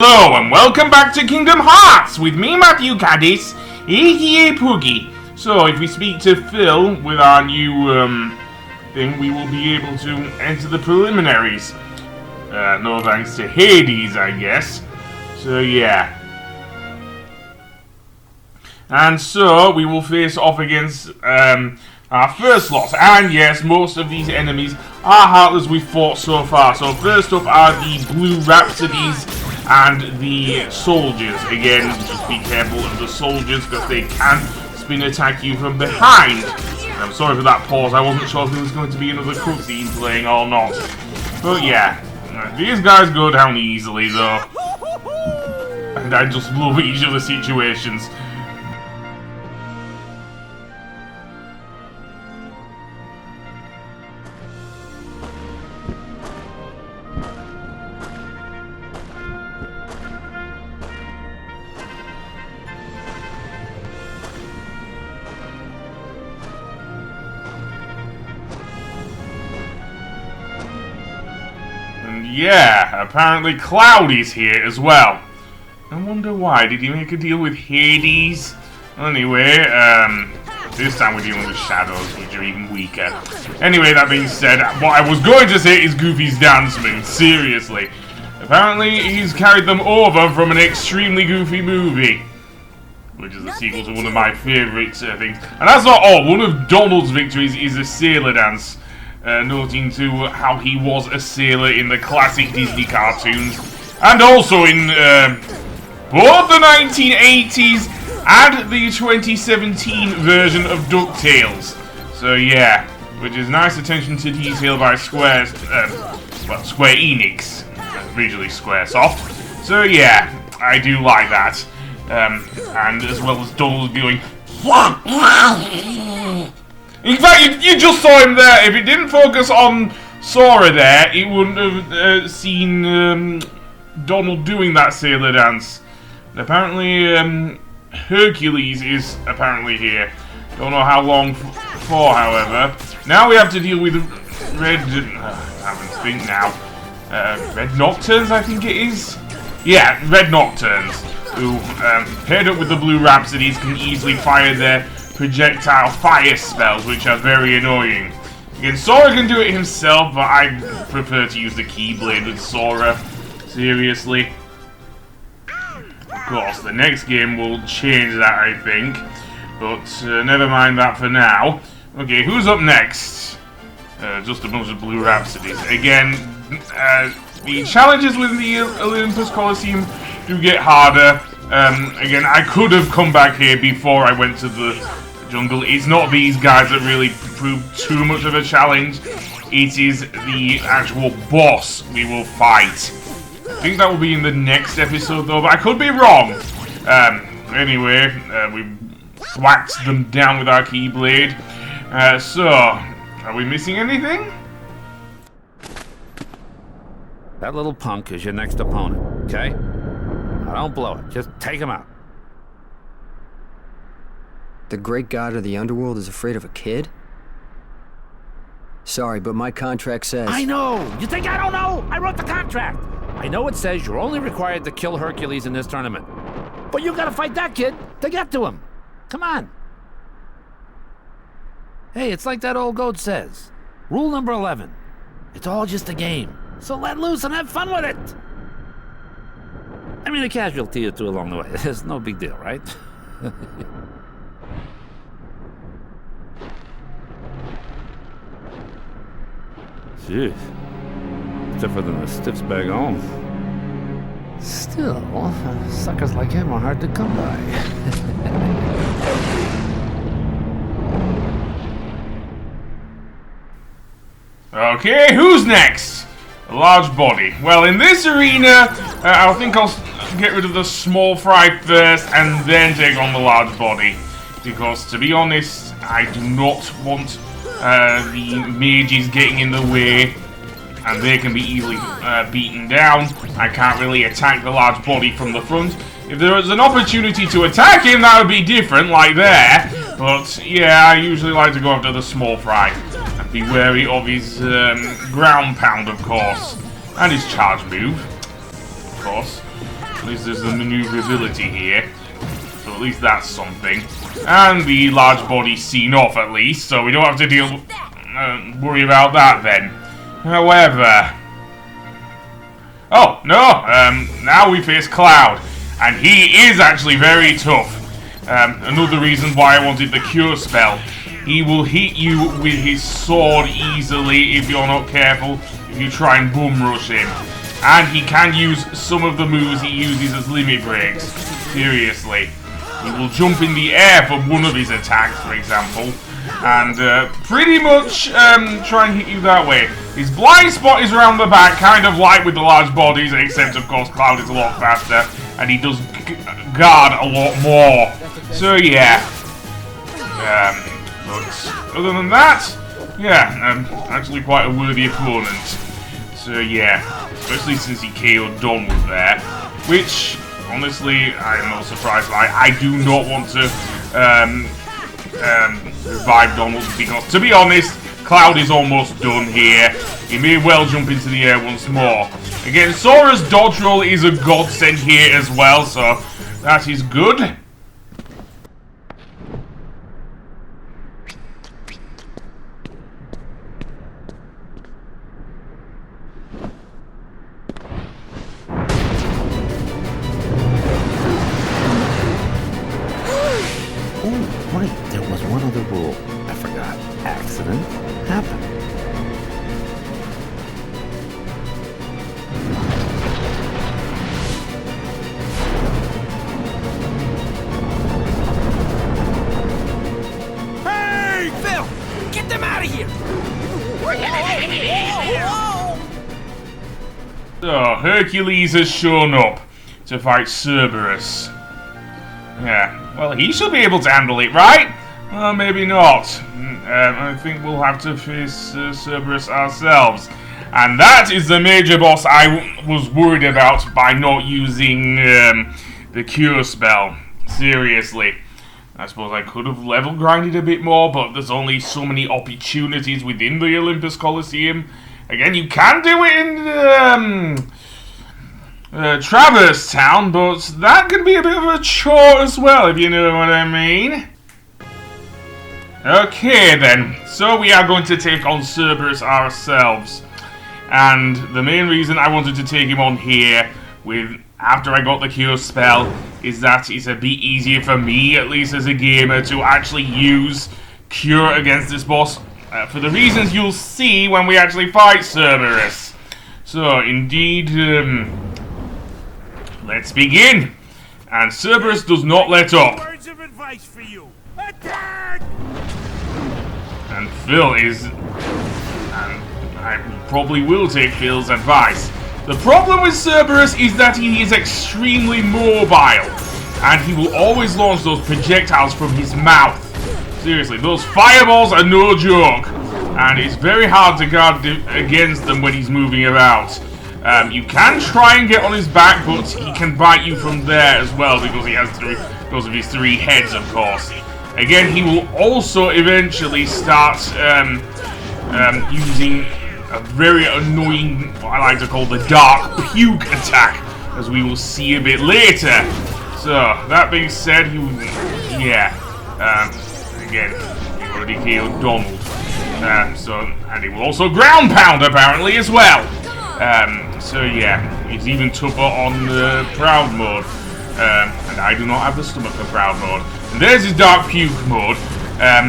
Hello and welcome back to Kingdom Hearts with me, Matthew Caddis, aka Poogie. So if we speak to Phil with our new thing, we will be able to enter the preliminaries. No thanks to Hades, I guess. So yeah. And so we will face off against our first lot. And yes, most of these enemies are heartless we've fought so far. So first up are the Blue Rhapsodies and the soldiers. Again, just be careful of the soldiers because they can spin attack you from behind. I'm sorry for that pause, I wasn't sure if there was going to be another cutscene playing or not. But yeah, these guys go down easily though. And I just love each of the situations. Yeah, apparently Cloudy's here as well. I wonder why. Did he make a deal with Hades? Anyway, this time we're dealing with shadows, which are even weaker. Anyway, that being said, what I was going to say is Goofy's dance move. Seriously. Apparently, he's carried them over from an extremely goofy movie, which is a sequel to one of my favourite things. And that's not all. One of Donald's victories is a sailor dance. Noting to how he was a sailor in the classic Disney cartoons, and also in both the 1980s and the 2017 version of DuckTales. So yeah, which is nice attention to detail by Square Enix, originally Squaresoft. So yeah, I do like that, and as well as Donald going. In fact, you just saw him there. If it didn't focus on Sora there, it wouldn't have seen Donald doing that sailor dance. And apparently, Hercules is apparently here. Don't know how long for, however. Now we have to deal with Red... I haven't think now. Red Nocturnes, I think it is? Yeah, Red Nocturnes, who, paired up with the Blue Rhapsodies, can easily fire their projectile fire spells, which are very annoying. Again, Sora can do it himself, but I prefer to use the Keyblade with Sora. Seriously. Of course, the next game will change that, I think. But never mind that for now. Okay, who's up next? Just a bunch of Blue Rhapsodies. Again, the challenges with the Olympus Coliseum do get harder. Again, I could have come back here before I went to the jungle. It's not these guys that really prove too much of a challenge. It is the actual boss we will fight. I think that will be in the next episode though, but I could be wrong. Anyway, we whacked them down with our Keyblade. So, are we missing anything? That little punk is your next opponent, okay? Now don't blow it. Just take him out. The great god of the underworld is afraid of a kid? Sorry, but my contract says... I know! You think I don't know? I wrote the contract! I know it says you're only required to kill Hercules in this tournament. But you gotta fight that kid to get to him. Come on. Hey, it's like that old goat says. Rule number 11. It's all just a game. So let loose and have fun with it! I mean, a casualty or two along the way. It's no big deal, right? Jeez. Stiffer than a stiff's bag on. Still, suckers like him are hard to come by. Okay, who's next? A large body. Well, in this arena, I think I'll get rid of the small fry first and then take on the large body. Because, to be honest, I do not want the mages getting in the way, and they can be easily beaten down. I can't really attack the large body from the front. If there was an opportunity to attack him, that would be different, like there. But, yeah, I usually like to go after the small fry. And be wary of his ground pound, of course. And his charge move, of course. least there's the maneuverability here. So at least that's something. And the large body's seen off at least, so we don't have to worry about that then. However... Oh, no! Now we face Cloud. And he is actually very tough. Another reason why I wanted the cure spell. He will hit you with his sword easily if you're not careful, if you try and boom rush him. And he can use some of the moves he uses as limit breaks. Seriously. He will jump in the air for one of his attacks, for example. And pretty much try and hit you that way. His blind spot is around the back, kind of like with the large bodies, except of course Cloud is a lot faster. And he does guard a lot more. So yeah. But other than that, yeah, actually quite a worthy opponent. So yeah, especially since he KO'd Donald there, which honestly I'm not surprised by. I do not want to revive Donald because, to be honest, Cloud is almost done here. He may well jump into the air once more. Again, Sora's dodge roll is a godsend here as well, so that is good. So, Hercules has shown up to fight Cerberus. Yeah, well, he should be able to handle it, right? Well, maybe not. I think we'll have to face Cerberus ourselves. And that is the major boss I was worried about by not using the cure spell. Seriously. I suppose I could have level grinded a bit more, but there's only so many opportunities within the Olympus Coliseum. Again, you can do it in Traverse Town, but that can be a bit of a chore as well, if you know what I mean. Okay then, so we are going to take on Cerberus ourselves. And the main reason I wanted to take him on here after I got the cure spell is that it's a bit easier for me, at least as a gamer, to actually use cure against this boss. For the reasons you'll see when we actually fight Cerberus. So, indeed, let's begin. And Cerberus does not let up. Words of advice for you. Attack! And Phil is... And I probably will take Phil's advice. The problem with Cerberus is that he is extremely mobile. And he will always launch those projectiles from his mouth. Seriously, those fireballs are no joke, and it's very hard to guard against them when he's moving about. You can try and get on his back, but he can bite you from there as well because he has because of his 3 heads, of course. Again, he will also eventually start using a very annoying, what I like to call the dark puke attack, as we will see a bit later. So, that being said, again, he already killed Donald. And he will also ground pound apparently as well. So yeah, he's even tougher on Proud mode. And I do not have the stomach for Proud mode. And there's his Dark Puke mode.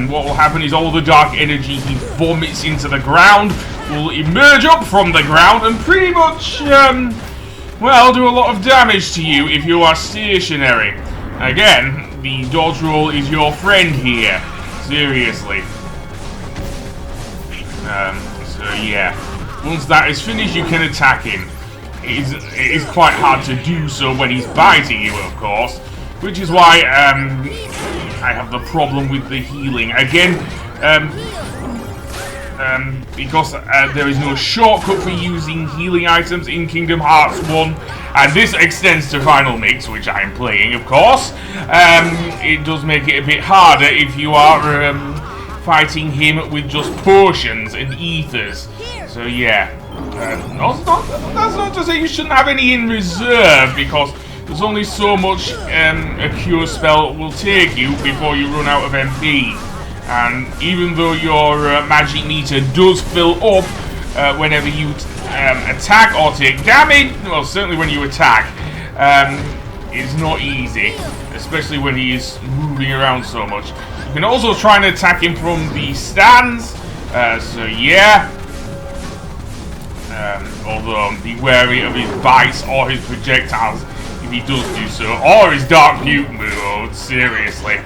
What will happen is all the dark energy he vomits into the ground will emerge up from the ground and pretty much, well, do a lot of damage to you if you are stationary. Again, the dodge roll is your friend here. Seriously. So yeah. Once that is finished, you can attack him. It is quite hard to do so when he's biting you, of course. Which is why I have the problem with the healing. Again, because there is no shortcut for using healing items in Kingdom Hearts 1, and this extends to Final Mix, which I am playing, of course. It does make it a bit harder if you are fighting him with just potions and ethers. So yeah, that's not to say you shouldn't have any in reserve, because there's only so much a cure spell will take you before you run out of MP. And even though your magic meter does fill up whenever you attack or take damage, well, certainly when you attack, it's not easy, especially when he is moving around so much. You can also try and attack him from the stands, so yeah. Although be wary of his bites or his projectiles if he does do so, or his dark puke mode. Seriously.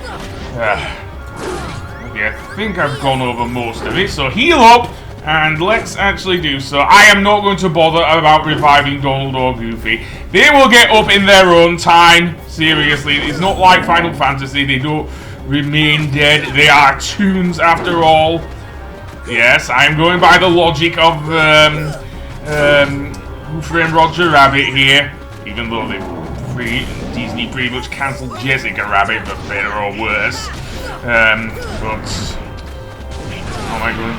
Okay, I think I've gone over most of it. So heal up, and let's actually do so. I am not going to bother about reviving Donald or Goofy. They will get up in their own time. Seriously, it's not like Final Fantasy. They don't remain dead. They are toons after all. Yes, I'm going by the logic of Who Framed Roger Rabbit here, even though Disney pretty much cancelled Jessica Rabbit for better or worse. But oh my god,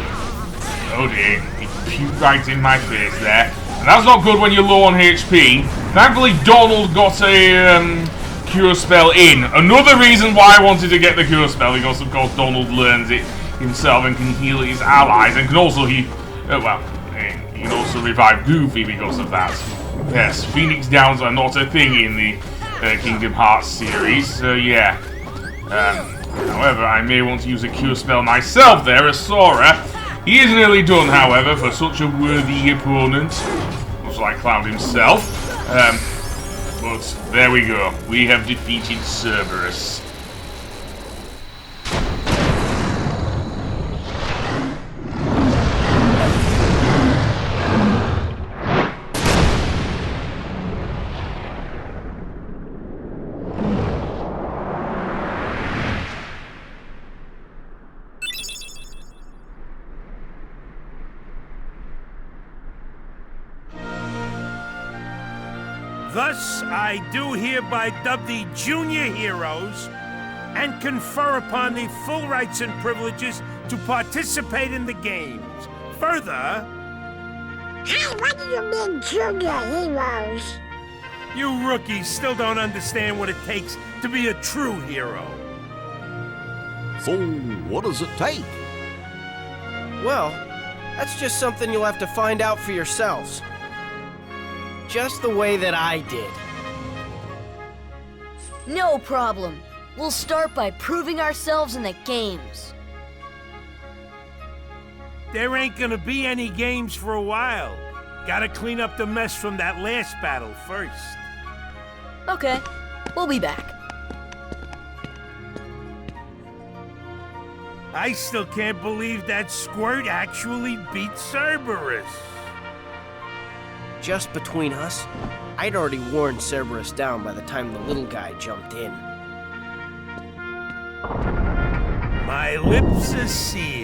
oh dear, he puked right in my face there, and that's not good when you're low on HP. Thankfully, Donald got a cure spell in. Another reason why I wanted to get the cure spell, because of course Donald learns it himself and can heal his allies, and can also he can also revive Goofy because of that. Yes, Phoenix Downs are not a thing in the Kingdom Hearts series, so yeah. However, I may want to use a cure spell myself there, as Sora. He is nearly done, however, for such a worthy opponent, much like Cloud himself. But there we go. We have defeated Cerberus. Thus, I do hereby dub thee junior heroes and confer upon thee full rights and privileges to participate in the games. Further... Hey, what do you mean, junior heroes? You rookies still don't understand what it takes to be a true hero. So, what does it take? Well, that's just something you'll have to find out for yourselves. Just the way that I did. No problem. We'll start by proving ourselves in the games. There ain't gonna be any games for a while. Gotta clean up the mess from that last battle first. Okay, we'll be back. I still can't believe that Squirt actually beat Cerberus. Just between us, I'd already worn Cerberus down by the time the little guy jumped in. My lips are sealed.